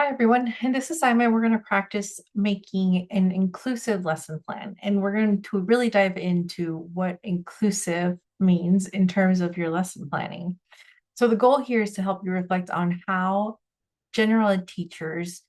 Hi, everyone. In this assignment, we're going to practice making an inclusive lesson plan, and we're going to really dive into what inclusive means in terms of your lesson planning. So, the goal here is to help you reflect on how general ed teachers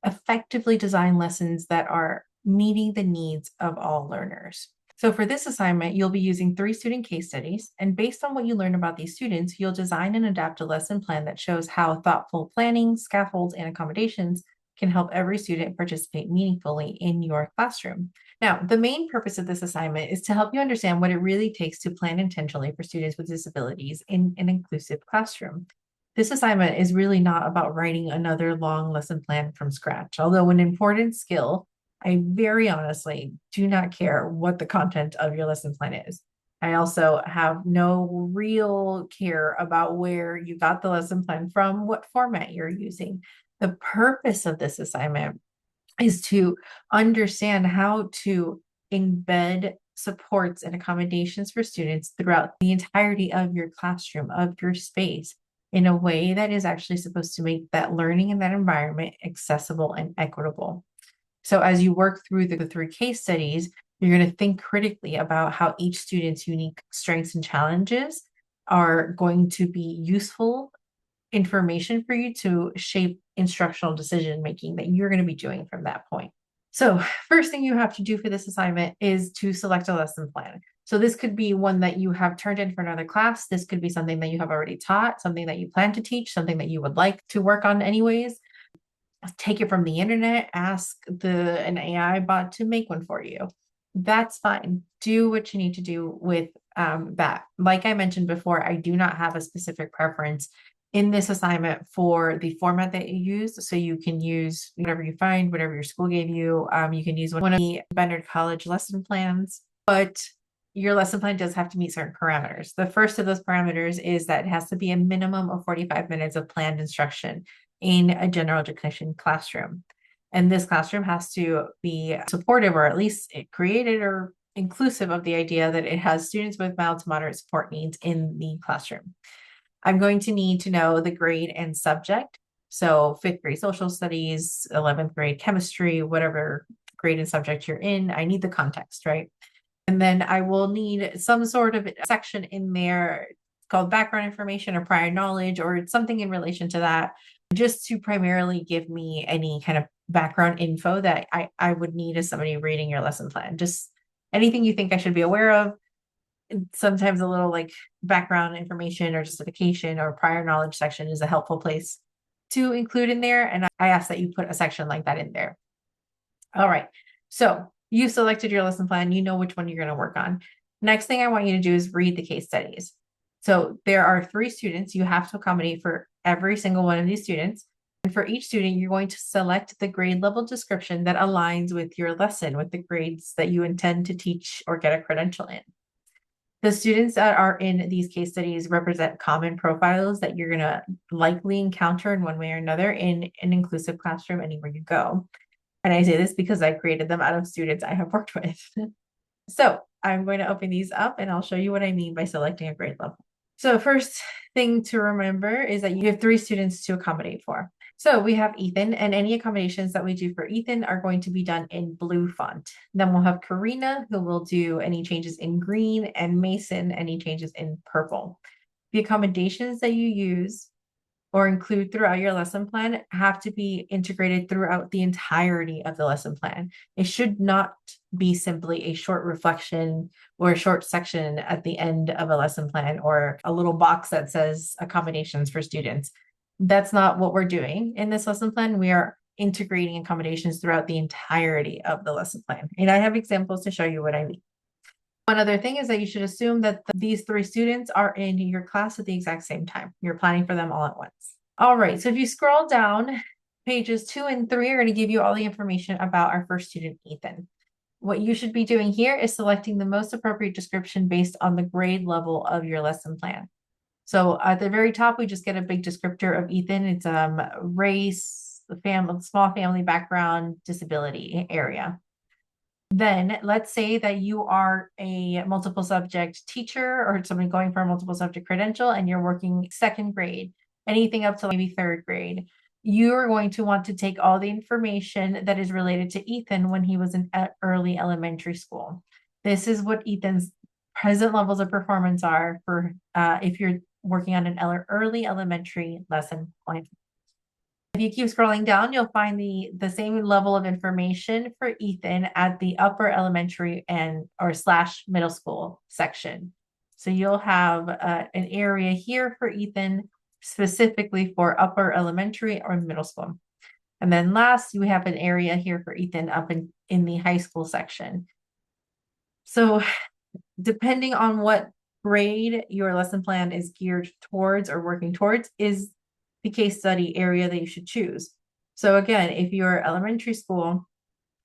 effectively design lessons that are meeting the needs of all learners. So, for this assignment, you'll be using 3 student case studies. And based on what you learn about these students, you'll design and adapt a lesson plan that shows how thoughtful planning, scaffolds, and accommodations can help every student participate meaningfully in your classroom. Now, the main purpose of this assignment is to help you understand what it really takes to plan intentionally for students with disabilities in an inclusive classroom. This assignment is really not about writing another long lesson plan from scratch, although an important skill. I very honestly do not care what the content of your lesson plan is. I also have no real care about where you got the lesson plan from, what format you're using. The purpose of this assignment is to understand how to embed supports and accommodations for students throughout the entirety of your classroom, of your space, in a way that is actually supposed to make that learning in that environment accessible and equitable. So as you work through the 3 case studies, you're going to think critically about how each student's unique strengths and challenges are going to be useful information for you to shape instructional decision making that you're going to be doing from that point. So, first thing you have to do for this assignment is to select a lesson plan. So, this could be one that you have turned in for another class. This could be something that you have already taught, something that you plan to teach, something that you would like to work on anyways. Take it from the internet, ask an AI bot to make one for you. That's fine. Do what you need to do with that. Like I mentioned before, I do not have a specific preference in this assignment for the format that you use. So you can use whatever you find, whatever your school gave you. You can use one of the Bennard College lesson plans, but your lesson plan does have to meet certain parameters. The first of those parameters is that it has to be a minimum of 45 minutes of planned instruction in a general education classroom. And this classroom has to be supportive, or at least created or inclusive of the idea that it has students with mild to moderate support needs in the classroom. I'm going to need to know the grade and subject. So 5th grade social studies, 11th grade chemistry, whatever grade and subject you're in, I need the context, right? And then I will need some sort of section in there called background information or prior knowledge or something in relation to that, just to primarily give me any kind of background info that I would need as somebody reading your lesson plan. Just anything you think I should be aware of. Sometimes a little like background information or justification or prior knowledge section is a helpful place to include in there. And I ask that you put a section like that in there. All right. So you selected your lesson plan. You know which one you're going to work on. Next thing I want you to do is read the case studies. So there are 3 students. You have to accommodate for every single one of these students. And for each student, you're going to select the grade level description that aligns with your lesson, with the grades that you intend to teach or get a credential in. The students that are in these case studies represent common profiles that you're going to likely encounter in one way or another in an inclusive classroom anywhere you go. And I say this because I created them out of students I have worked with. So I'm going to open these up and I'll show you what I mean by selecting a grade level. So first thing to remember is that you have 3 students to accommodate for. So we have Ethan, and any accommodations that we do for Ethan are going to be done in blue font. Then we'll have Karina, who will do any changes in green, and Mason, any changes in purple. The accommodations that you use or include throughout your lesson plan have to be integrated throughout the entirety of the lesson plan. It should not be simply a short reflection or a short section at the end of a lesson plan or a little box that says accommodations for students. That's not what we're doing in this lesson plan. We are integrating accommodations throughout the entirety of the lesson plan. And I have examples to show you what I mean. One other thing is that you should assume that these 3 students are in your class at the exact same time. You're planning for them all at once. All right, so if you scroll down, pages 2 and 3 are going to give you all the information about our first student, Ethan. What you should be doing here is selecting the most appropriate description based on the grade level of your lesson plan. So at the very top, we just get a big descriptor of Ethan. It's race, family, small family background, disability area. Then let's say that you are a multiple subject teacher or somebody going for a multiple subject credential and you're working 2nd grade, anything up to maybe 3rd grade. you are going to want to take all the information that is related to Ethan when he was in early elementary school. This is what Ethan's present levels of performance are for if you're working on an early elementary lesson plan. If you keep scrolling down, you'll find the same level of information for Ethan at the upper elementary and or slash middle school section. So you'll have an area here for Ethan specifically for upper elementary or middle school. And then last, we have an area here for Ethan up in the high school section. So depending on what grade your lesson plan is geared towards or working towards is the case study area that you should choose. So again, if you're elementary school,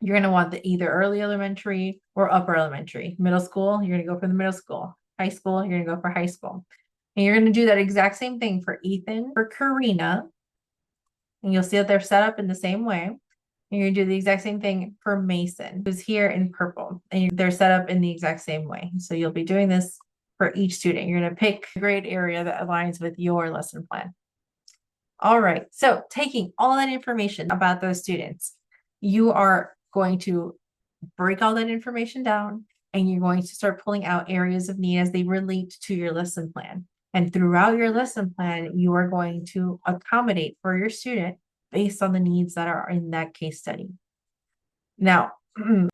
you're going to want the either early elementary or upper elementary. Middle school, you're going to go for the middle school. High school, you're going to go for high school. And you're going to do that exact same thing for Ethan, for Karina. And you'll see that they're set up in the same way. And you're going to do the exact same thing for Mason, who's here in purple. And they're set up in the exact same way. So you'll be doing this for each student. You're going to pick a grade area that aligns with your lesson plan. All right, so taking all that information about those students, you are going to break all that information down and you're going to start pulling out areas of need as they relate to your lesson plan. And throughout your lesson plan, you are going to accommodate for your student based on the needs that are in that case study. Now,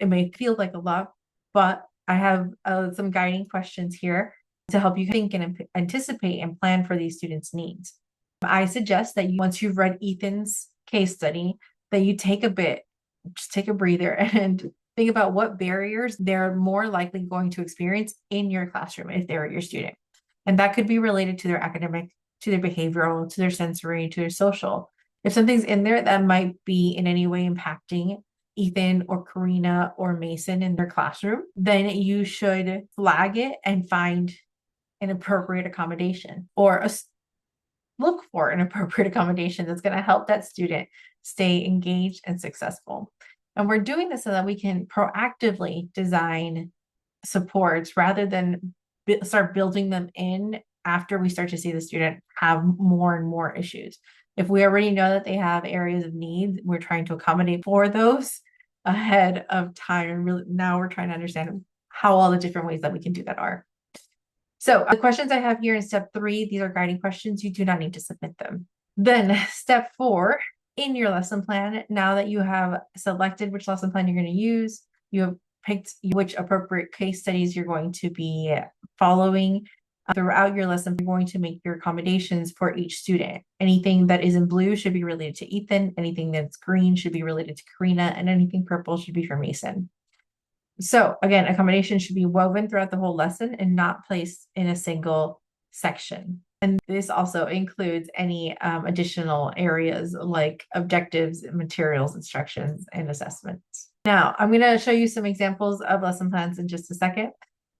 it may feel like a lot, but I have some guiding questions here to help you think and anticipate and plan for these students' needs. I suggest that once you've read Ethan's case study, that you take just take a breather and think about what barriers they're more likely going to experience in your classroom if they're your student. And that could be related to their academic, to their behavioral, to their sensory, to their social. If something's in there that might be in any way impacting Ethan or Karina or Mason in their classroom, then you should flag it and find an appropriate accommodation or look for an appropriate accommodation that's going to help that student stay engaged and successful. And we're doing this so that we can proactively design supports rather than start building them in after we start to see the student have more and more issues. If we already know that they have areas of need, we're trying to accommodate for those ahead of time. And really now we're trying to understand how all the different ways that we can do that are. So the questions I have here in step 3, these are guiding questions. You do not need to submit them. Then step 4, in your lesson plan, now that you have selected which lesson plan you're going to use, you have picked which appropriate case studies you're going to be following throughout your lesson, you're going to make your accommodations for each student. Anything that is in blue should be related to Ethan. Anything that's green should be related to Karina, and anything purple should be for Mason. So again, accommodation should be woven throughout the whole lesson and not placed in a single section. And this also includes any additional areas like objectives, materials, instructions, and assessments. Now, I'm going to show you some examples of lesson plans in just a second.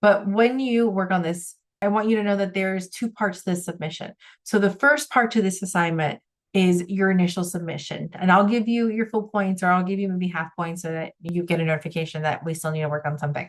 But when you work on this, I want you to know that there's 2 parts to this submission. So the first part to this assignment is your initial submission. And I'll give you your full points, or I'll give you maybe half points so that you get a notification that we still need to work on something.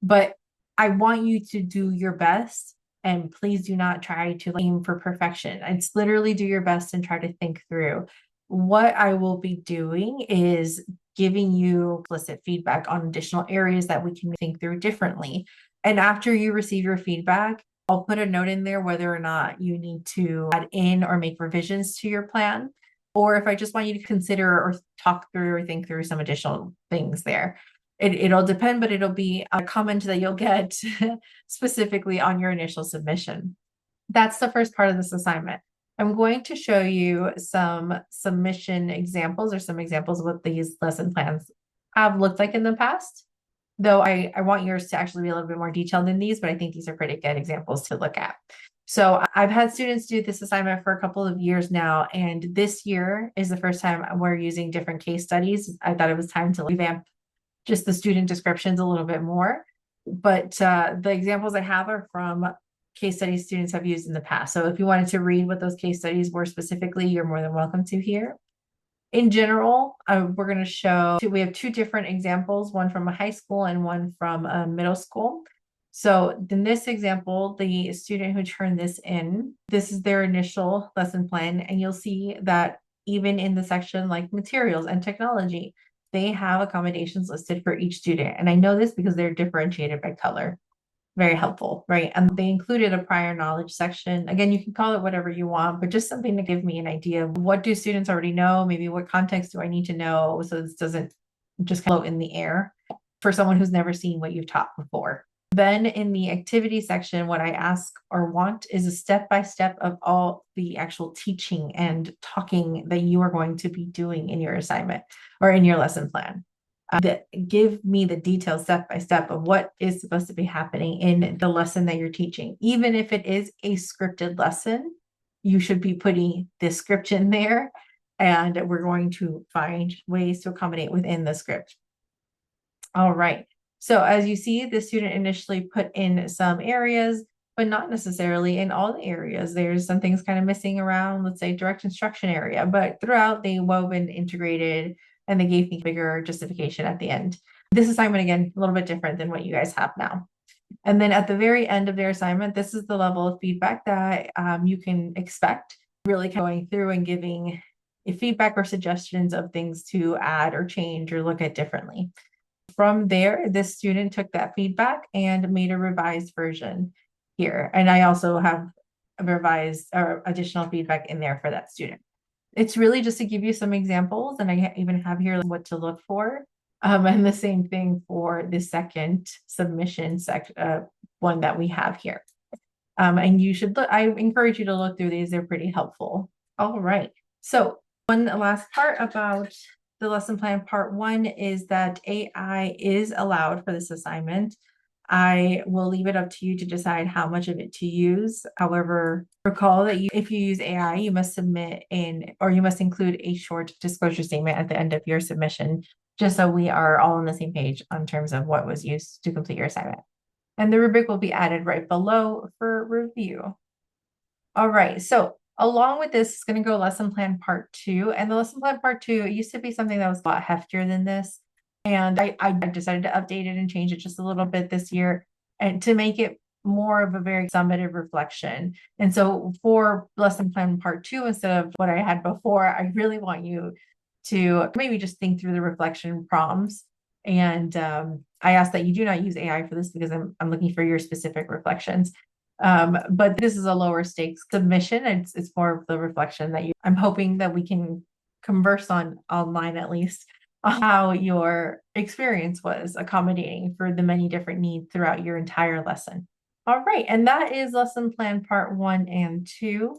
But I want you to do your best, and please do not try to aim for perfection. It's literally do your best and try to think through. What I will be doing is giving you explicit feedback on additional areas that we can think through differently. And after you receive your feedback, I'll put a note in there whether or not you need to add in or make revisions to your plan, or if I just want you to consider or talk through or think through some additional things there. It'll depend, but it'll be a comment that you'll get specifically on your initial submission. That's the first part of this assignment. I'm going to show you some submission examples or some examples of what these lesson plans have looked like in the past. Though I want yours to actually be a little bit more detailed than these, but I think these are pretty good examples to look at. So I've had students do this assignment for a couple of years now, and this year is the first time we're using different case studies. I thought it was time to revamp just the student descriptions a little bit more. But the examples I have are from case studies students have used in the past. So if you wanted to read what those case studies were specifically, you're more than welcome to here. In general, we're going to show, we have 2 different examples, one from a high school and one from a middle school. So in this example, the student who turned this in, this is their initial lesson plan, and you'll see that even in the section like materials and technology, they have accommodations listed for each student. And I know this because they're differentiated by color. Very helpful, right? And they included a prior knowledge section. Again, you can call it whatever you want, but just something to give me an idea of what do students already know? Maybe what context do I need to know so this doesn't just float in the air for someone who's never seen what you've taught before. Then in the activity section, what I ask or want is a step-by-step of all the actual teaching and talking that you are going to be doing in your assignment or in your lesson plan. That give me the details step by step of what is supposed to be happening in the lesson that you're teaching. Even if it is a scripted lesson, you should be putting the script in there, and we're going to find ways to accommodate within the script. All right. So as you see, the student initially put in some areas, but not necessarily in all the areas. There's some things kind of missing around, let's say, direct instruction area, but throughout they wove and integrated, and they gave me bigger justification at the end. This assignment, again, a little bit different than what you guys have now. And then at the very end of their assignment, this is the level of feedback that you can expect, really going through and giving feedback or suggestions of things to add or change or look at differently. From there, this student took that feedback and made a revised version here. And I also have a revised or additional feedback in there for that student. It's really just to give you some examples, and I even have here what to look for. And the same thing for the second submission one that we have here. And you should look, I encourage you to look through these, they're pretty helpful. All right. So one last part about the lesson plan part 1 is that AI is allowed for this assignment. I will leave it up to you to decide how much of it to use. However, recall that if you use AI, you must submit or you must include a short disclosure statement at the end of your submission, just so we are all on the same page in terms of what was used to complete your assignment. And the rubric will be added right below for review. All right, so along with this is going to go lesson plan part 2. And the lesson plan part 2, it used to be something that was a lot heftier than this. And I decided to update it and change it just a little bit this year and to make it more of a very summative reflection. And so for lesson plan part 2, instead of what I had before, I really want you to maybe just think through the reflection prompts. And I ask that you do not use AI for this because I'm looking for your specific reflections. But this is a lower stakes submission. It's more of the reflection that I'm hoping that we can converse on online at least on how your experience was accommodating for the many different needs throughout your entire lesson. All right, and that is lesson plan part 1 and 2.